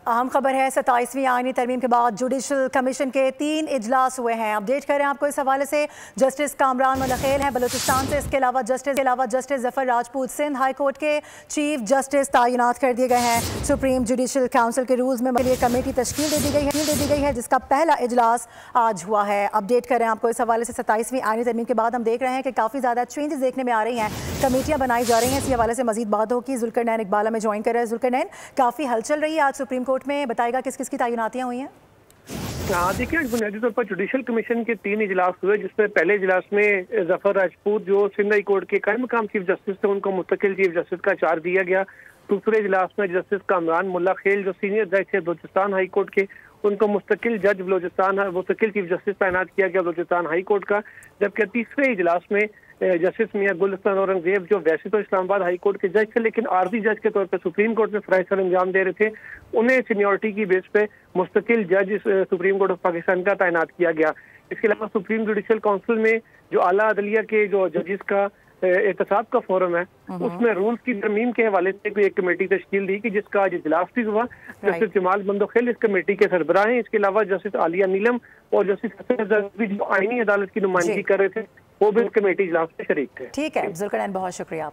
अहम खबर है, 27वीं आईनी तरमीम के बाद जुडिशल कमीशन के 3 इजलास हुए हैं। अपडेट करें आपको इस हवाले से। जस्टिस कामरान मुलखेल हैं बलूचिस्तान से। इसके अलावा justice Zafar Rajput Sindh high court के चीफ जस्टिस तैनात कर दिए गए हैं। सुप्रीम जुडिशल काउंसिल के रूल्स में लिए कमेटी तश्कील दे दी गई है जिसका पहला इजलास आज हुआ है। अपडेट करें आपको इस हवाले से। 27वीं आईनी तरमीम के बाद हम देख रहे हैं कि काफ़ी ज़्यादा चेंजेस देखने में आ रही हैं, कमेटियाँ बनाई जा रही हैं। इसी हवाले से मजीद बात होगी। जुल्करनैन इकबाल में ज्वाइन कर रहे हैं। जुल्करनैन, काफ़ी हलचल रही है आज सुप्रीम कोर्ट में, बताएगा किस किस की तैनातियां हुई हैं? हाँ देखिए, बुनियादी तौर पर जुडिशल कमीशन के 3 इजलास हुए, जिसमें पहले इजलास में जफर राजपूत जो सिंध हाई कोर्ट के कायम मकाम चीफ जस्टिस थे उनको मुस्तकिल चीफ जस्टिस का चार्ज दिया गया। दूसरे इजलास में जस्टिस कामरान मुल्लाखेल जो सीनियर जज थे बलूचिस्तान हाई कोर्ट के, उनको मुस्तकिल चीफ जस्टिस तैनात किया गया बलूचिस्तान हाई कोर्ट का। जबकि तीसरे इजलास में जस्टिस मियां गुलिस्तान औरंगजेब जो वैसे तो इस्लामाबाद हाई कोर्ट के जज थे लेकिन आर्जी जज के तौर पर सुप्रीम कोर्ट में फराइज सर अंजाम दे रहे थे, उन्हें सीनियरिटी की बेस पे मुस्तकिल जज सुप्रीम कोर्ट ऑफ पाकिस्तान का तैनात किया गया। इसके अलावा सुप्रीम जुडिशल काउंसिल में जो आला अदलिया के जो जजेस का एहतसाब का फोरम है, उसमें रूल्स की तरमीम के हवाले से कोई एक कमेटी तश्कील दी कि जिसका आज इजलास भी हुआ। जस्टिस जमाल बंदोखेल इस कमेटी के सरबराह हैं। इसके अलावा जस्टिस आलिया नीलम और जस्टिस भी जो आईनी अदालत की नुमाइंदगी कर रहे थे, वो भी इस कमेटी इजलास में शरीक थे। ठीक है जुल्करनैन, बहुत शुक्रिया।